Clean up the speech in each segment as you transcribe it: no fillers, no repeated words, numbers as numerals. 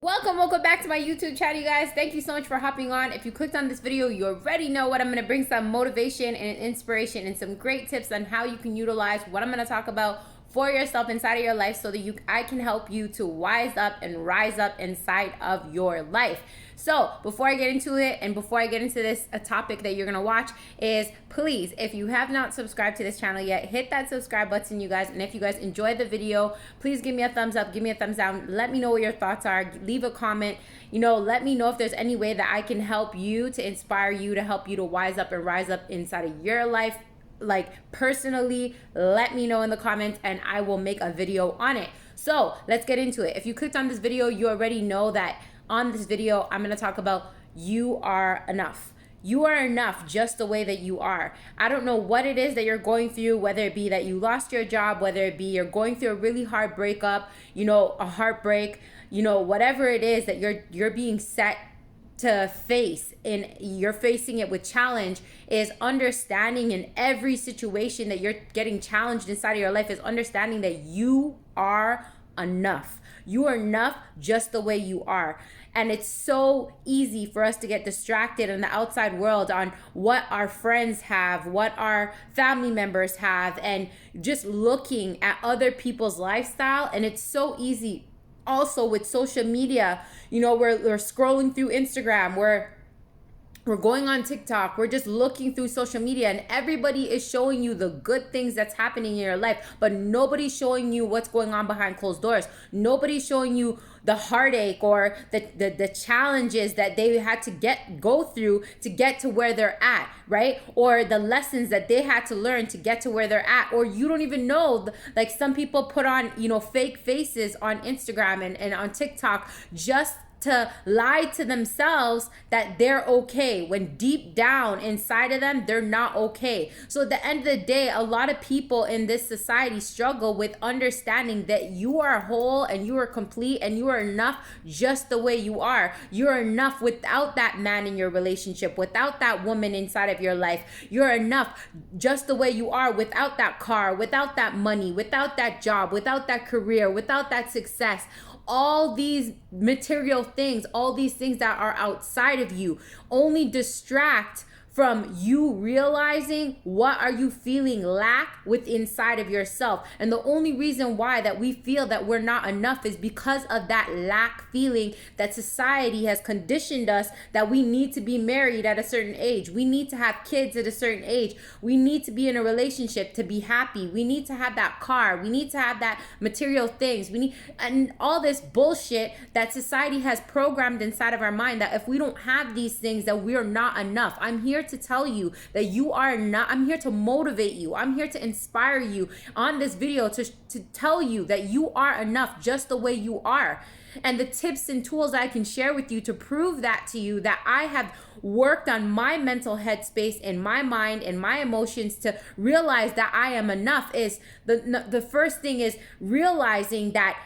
Welcome back to my YouTube channel, you guys. Thank you so much for hopping on. If you clicked on this video, you already know what I'm going to bring some motivation and inspiration and some great tips on how you can utilize what I'm going to talk about for yourself inside of your life so that I can help you to wise up and rise up inside of your life. So before I get into it and before I get into this, a topic that you're going to watch is, please, if you have not subscribed to this channel yet, hit that subscribe button, you guys. And if you guys enjoyed the video, please give me a thumbs up, give me a thumbs down. Let me know what your thoughts are. Leave a comment. Let me know if there's any way that I can help you, to inspire you, to help you to wise up and rise up inside of your life. Like personally, let me know in the comments and I will make a video on it. So let's get into it. If you clicked on this video, you already know that on this video, I'm going to talk about you are enough. You are enough just the way that you are. I don't know what it is that you're going through, whether it be that you lost your job, whether it be you're going through a really hard breakup, a heartbreak, whatever it is that you're being set to face and you're facing it with challenge, is understanding in every situation that you're getting challenged inside of your life, is understanding that you are enough. You are enough just the way you are. And it's so easy for us to get distracted in the outside world on what our friends have, what our family members have, and just looking at other people's lifestyle. And it's so easy also with social media, we're scrolling through Instagram, we're going on TikTok, we're just looking through social media, and everybody is showing you the good things that's happening in your life, but nobody's showing you what's going on behind closed doors. Nobody's showing you the heartache or the challenges that they had to go through to get to where they're at, right? Or the lessons that they had to learn to get to where they're at. Or you don't even know, like some people put on, fake faces on Instagram and on TikTok just to lie to themselves that they're okay, when deep down inside of them, they're not okay. So at the end of the day, a lot of people in this society struggle with understanding that you are whole and you are complete and you are enough just the way you are. You're enough without that man in your relationship, without that woman inside of your life. You're enough just the way you are, without that car, without that money, without that job, without that career, without that success. All these material things, all these things that are outside of you only distract from you realizing what are you feeling lack with inside of yourself. And the only reason why that we feel that we're not enough is because of that lack feeling that society has conditioned us, that we need to be married at a certain age, we need to have kids at a certain age, we need to be in a relationship to be happy, we need to have that car, we need to have that material things, and all this bullshit that society has programmed inside of our mind, that if we don't have these things, that we're not enough. I'm here to tell you that you are not. I'm here to motivate you. I'm here to inspire you on this video to tell you that you are enough just the way you are. And the tips and tools I can share with you to prove that to you, that I have worked on my mental headspace and my mind and my emotions to realize that I am enough, is the first thing is realizing that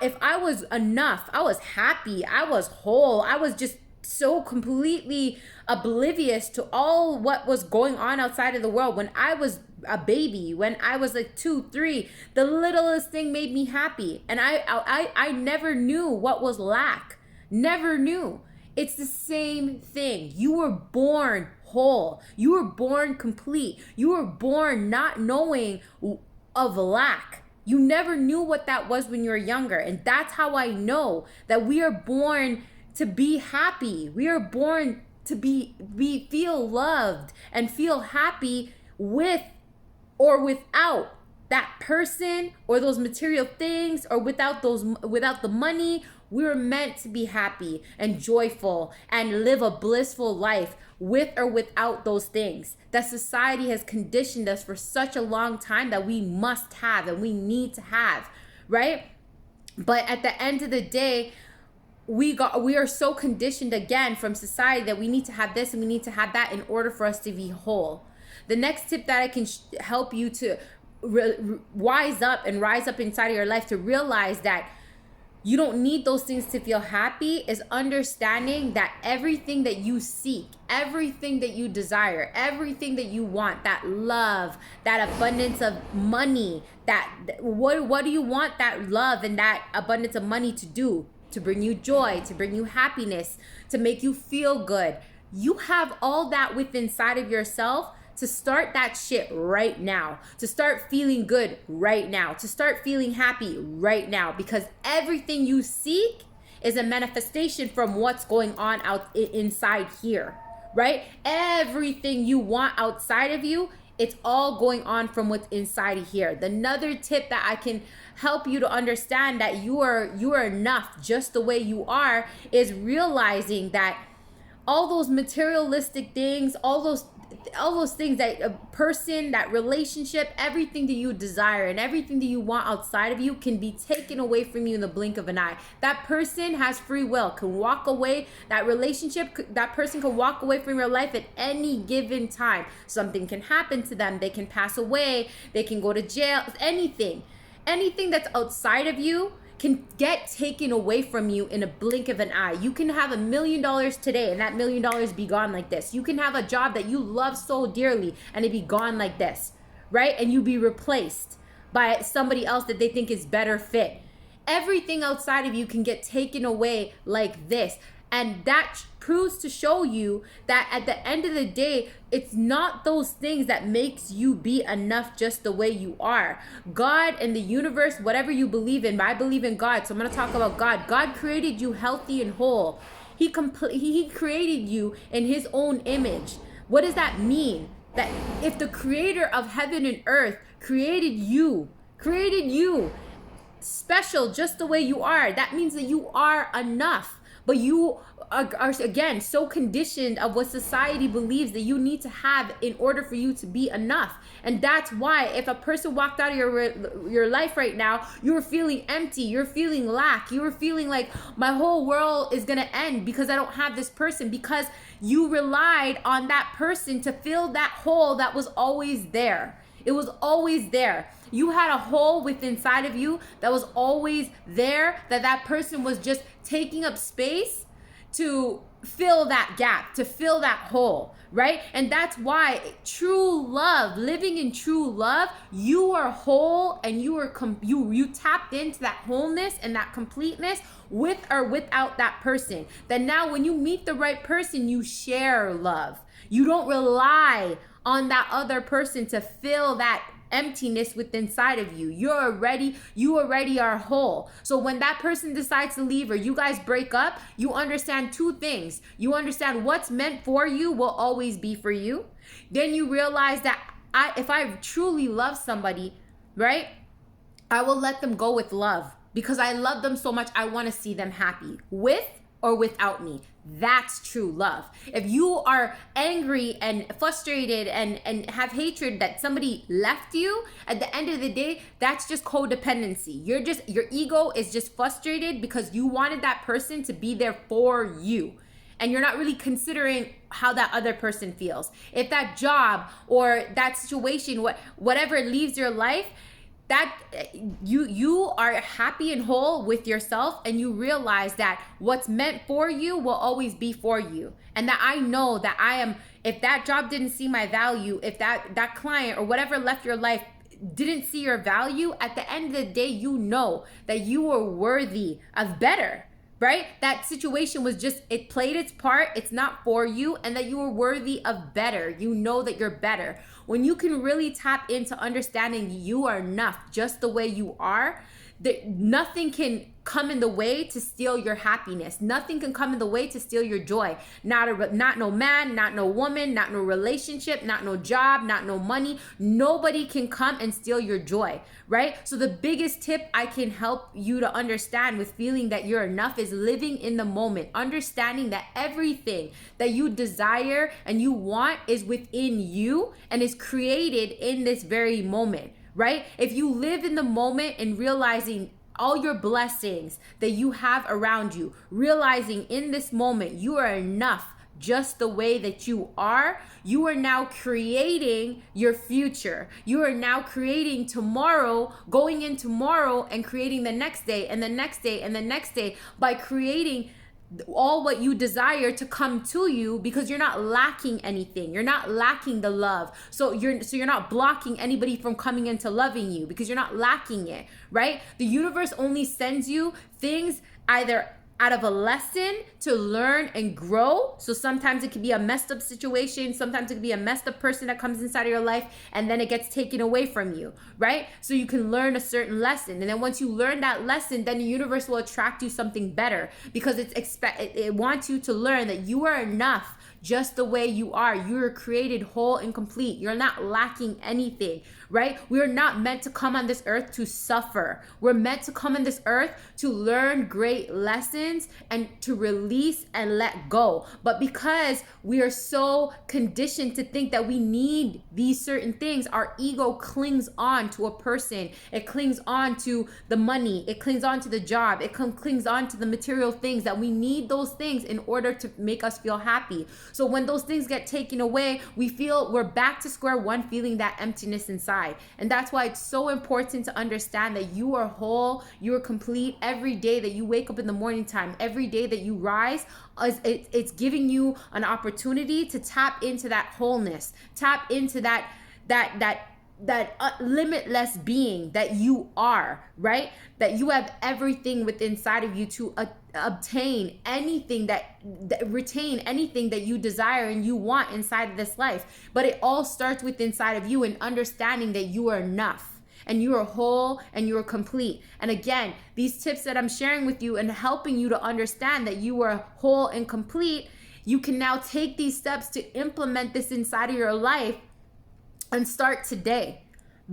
if I was enough, I was happy, I was whole, I was just so completely oblivious to all what was going on outside of the world. When I was a baby, when I was like 2, 3, the littlest thing made me happy, and I never knew what was lack. Never knew. It's the same thing. You were born whole. You were born complete. You were born not knowing of lack. You never knew what that was when you were younger. And that's how I know that we are born to be happy. We are born to feel loved and feel happy with or without that person or those material things, or without the money. We were meant to be happy and joyful and live a blissful life with or without those things that society has conditioned us for such a long time that we must have and we need to have, right? But at the end of the day, we are so conditioned again from society that we need to have this and we need to have that in order for us to be whole. The next tip that I can help you to wise up and rise up inside of your life to realize that you don't need those things to feel happy is understanding that everything that you seek, everything that you desire, everything that you want, that love, that abundance of money, that what do you want that love and that abundance of money to do? to bring you joy, to bring you happiness, to make you feel good. You have all that within inside of yourself to start that shit right now, to start feeling good right now, to start feeling happy right now, because everything you seek is a manifestation from what's going on inside here, right? Everything you want outside of you, it's all going on from what's inside of here. Another tip that I can help you to understand that you are enough just the way you are is realizing that all those materialistic things, all those things, that a person, that relationship, everything that you desire and everything that you want outside of you can be taken away from you in the blink of an eye. That person has free will, can walk away. That relationship, that person can walk away from your life at any given time. Something can happen to them. They can pass away. They can go to jail. Anything that's outside of you can get taken away from you in a blink of an eye. You can have $1 million today and that $1 million be gone like this. You can have a job that you love so dearly and it be gone like this, right? And you be replaced by somebody else that they think is better fit. Everything outside of you can get taken away like this. And that proves to show you that at the end of the day, it's not those things that makes you be enough just the way you are. God and the universe, whatever you believe in, but I believe in God, so I'm going to talk about God. God created you healthy and whole. He created you in his own image. What does that mean? That if the creator of heaven and earth created you special just the way you are, that means that you are enough. But you are again so conditioned of what society believes that you need to have in order for you to be enough. And that's why if a person walked out of your life right now, you're feeling empty, you're feeling lack, you're feeling like my whole world is gonna end because I don't have this person, because you relied on that person to fill that hole that was always there. It was always there. You had a hole within inside of you that was always there, that person was just taking up space to fill that gap, to fill that hole, right? And that's why true love, living in true love, you are whole and you tapped into that wholeness and that completeness with or without that person. That now when you meet the right person, you share love. You don't rely on that other person to fill that emptiness within inside of you. You already are whole. So when that person decides to leave or you guys break up, you understand two things. You understand what's meant for you will always be for you. Then you realize that if I truly love somebody, right, I will let them go with love because I love them so much. I want to see them happy with or without me. That's true love. If you are angry and frustrated and have hatred that somebody left you, at the end of the day, that's just codependency. Your ego is just frustrated because you wanted that person to be there for you. And you're not really considering how that other person feels. If that job or that situation, whatever leaves your life, that you are happy and whole with yourself, and you realize that what's meant for you will always be for you. And that I know that if that job didn't see my value, if that client or whatever left your life didn't see your value, at the end of the day, you know that you are worthy of better. Right? That situation was just, it played its part. It's not for you, and that you are worthy of better. You know that you're better. When you can really tap into understanding you are enough just the way you are, nothing can come in the way to steal your happiness. Nothing can come in the way to steal your joy. Not no man, not no woman, not no relationship, not no job, not no money. Nobody can come and steal your joy, right? So the biggest tip I can help you to understand with feeling that you're enough is living in the moment, understanding that everything that you desire and you want is within you and is created in this very moment, right? If you live in the moment and realizing all your blessings that you have around you, realizing in this moment you are enough just the way that you are now creating your future. You are now creating tomorrow, going in tomorrow and creating the next day and the next day and the next day by creating all what you desire to come to you, because you're not lacking anything. You're not lacking the love. So you're not blocking anybody from coming into loving you because you're not lacking it, right? The universe only sends you things either out of a lesson to learn and grow. So sometimes it could be a messed up situation. Sometimes it could be a messed up person that comes inside of your life and then it gets taken away from you, right? So you can learn a certain lesson. And then once you learn that lesson, then the universe will attract you something better because it wants you to learn that you are enough just the way you are. You are created whole and complete. You're not lacking anything, right? We are not meant to come on this earth to suffer. We're meant to come on this earth to learn great lessons and to release and let go. But because we are so conditioned to think that we need these certain things, our ego clings on to a person. It clings on to the money. It clings on to the job. It clings on to the material things, that we need those things in order to make us feel happy. So when those things get taken away, we feel we're back to square one, feeling that emptiness inside. And that's why it's so important to understand that you are whole, you are complete. Every day that you wake up in the morning time, every day that you rise, it's giving you an opportunity to tap into that wholeness, tap into that limitless being that you are, right? That you have everything within inside of you to obtain anything retain anything that you desire and you want inside of this life. But it all starts with inside of you and understanding that you are enough and you are whole and you are complete. And again, these tips that I'm sharing with you and helping you to understand that you are whole and complete, you can now take these steps to implement this inside of your life and start today,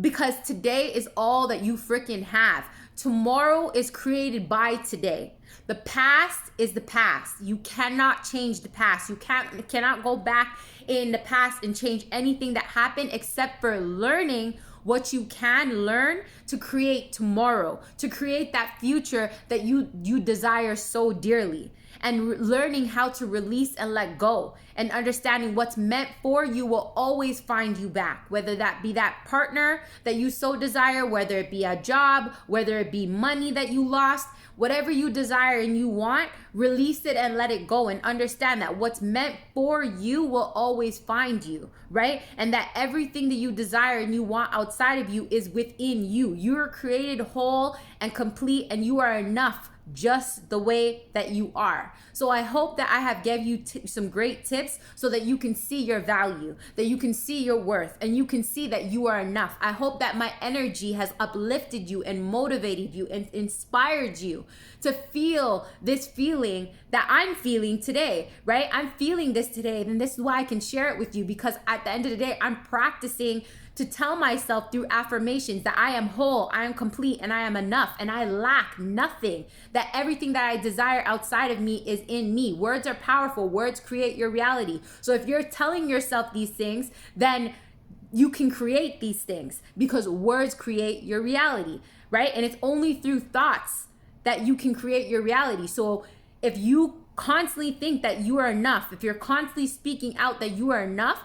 because today is all that you freaking have. Tomorrow is created by today. The past is the past. You cannot change the past. You cannot go back in the past and change anything that happened except for learning what you can learn to create tomorrow, to create that future that you desire so dearly. And learning how to release and let go, and understanding what's meant for you will always find you back, whether that be that partner that you so desire, whether it be a job, whether it be money that you lost, whatever you desire and you want, release it and let it go, and understand that what's meant for you will always find you, right? And that everything that you desire and you want outside of you is within you. You are created whole and complete, and you are enough just the way that you are. So I hope that I have gave you some great tips so that you can see your value, that you can see your worth, and you can see that you are enough. I hope that my energy has uplifted you and motivated you and inspired you to feel this feeling that I'm feeling today, right? I'm feeling this today, and this is why I can share it with you, because at the end of the day, I'm practicing to tell myself through affirmations that I am whole, I am complete, and I am enough, and I lack nothing, that everything that I desire outside of me is in me. Words are powerful. Words create your reality. So if you're telling yourself these things, then you can create these things, because words create your reality, right? And it's only through thoughts that you can create your reality. So if you constantly think that you are enough, if you're constantly speaking out that you are enough,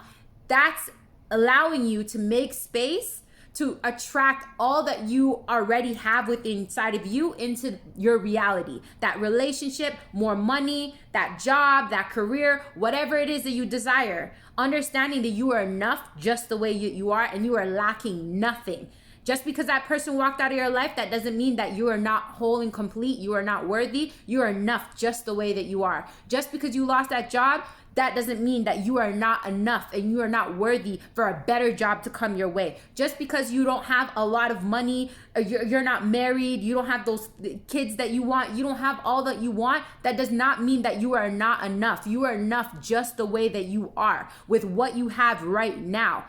that's allowing you to make space to attract all that you already have within inside of you into your reality. That relationship, more money, that job, that career, whatever it is that you desire. Understanding that you are enough just the way you are, and you are lacking nothing. Just because that person walked out of your life, that doesn't mean that you are not whole and complete. You are not worthy. You are enough just the way that you are. Just because you lost that job, that doesn't mean that you are not enough and you are not worthy for a better job to come your way. Just because you don't have a lot of money, or you're not married, you don't have those kids that you want, you don't have all that you want, that does not mean that you are not enough. You are enough just the way that you are, with what you have right now.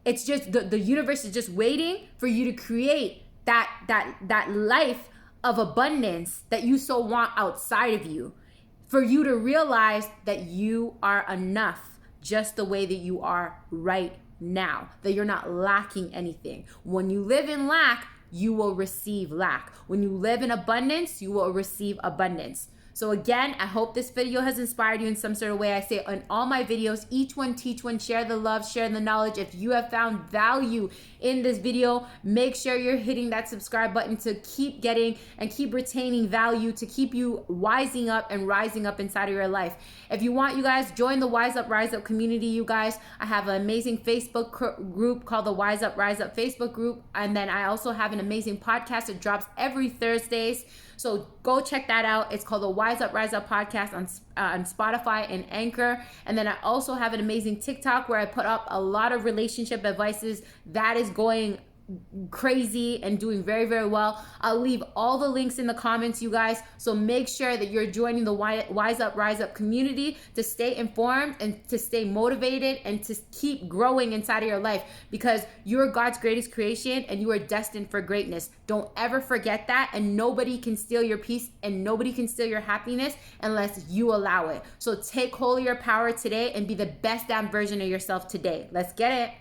It's just the universe is just waiting for you to create that life of abundance that you so want outside of you. For you to realize that you are enough just the way that you are right now, that you're not lacking anything. When you live in lack, you will receive lack. When you live in abundance, you will receive abundance. So again, I hope this video has inspired you in some sort of way. I say on all my videos, each one teach one, share the love, share the knowledge. If you have found value in this video, make sure you're hitting that subscribe button to keep getting and keep retaining value, to keep you wising up and rising up inside of your life. If you want, you guys, join the Wise Up, Rise Up community, you guys. I have an amazing Facebook group called the Wise Up, Rise Up Facebook group. And then I also have an amazing podcast that drops every Thursdays. So go check that out. It's called the Wise Up, Rise Up podcast on Spotify and Anchor. And then I also have an amazing TikTok where I put up a lot of relationship advices that is going crazy and doing very, very well. I'll leave all the links in the comments, you guys. So make sure that you're joining the Wise Up, Rise Up community to stay informed and to stay motivated and to keep growing inside of your life, because you're God's greatest creation and you are destined for greatness. Don't ever forget that. And nobody can steal your peace and nobody can steal your happiness unless you allow it. So take hold of your power today and be the best damn version of yourself today. Let's get it.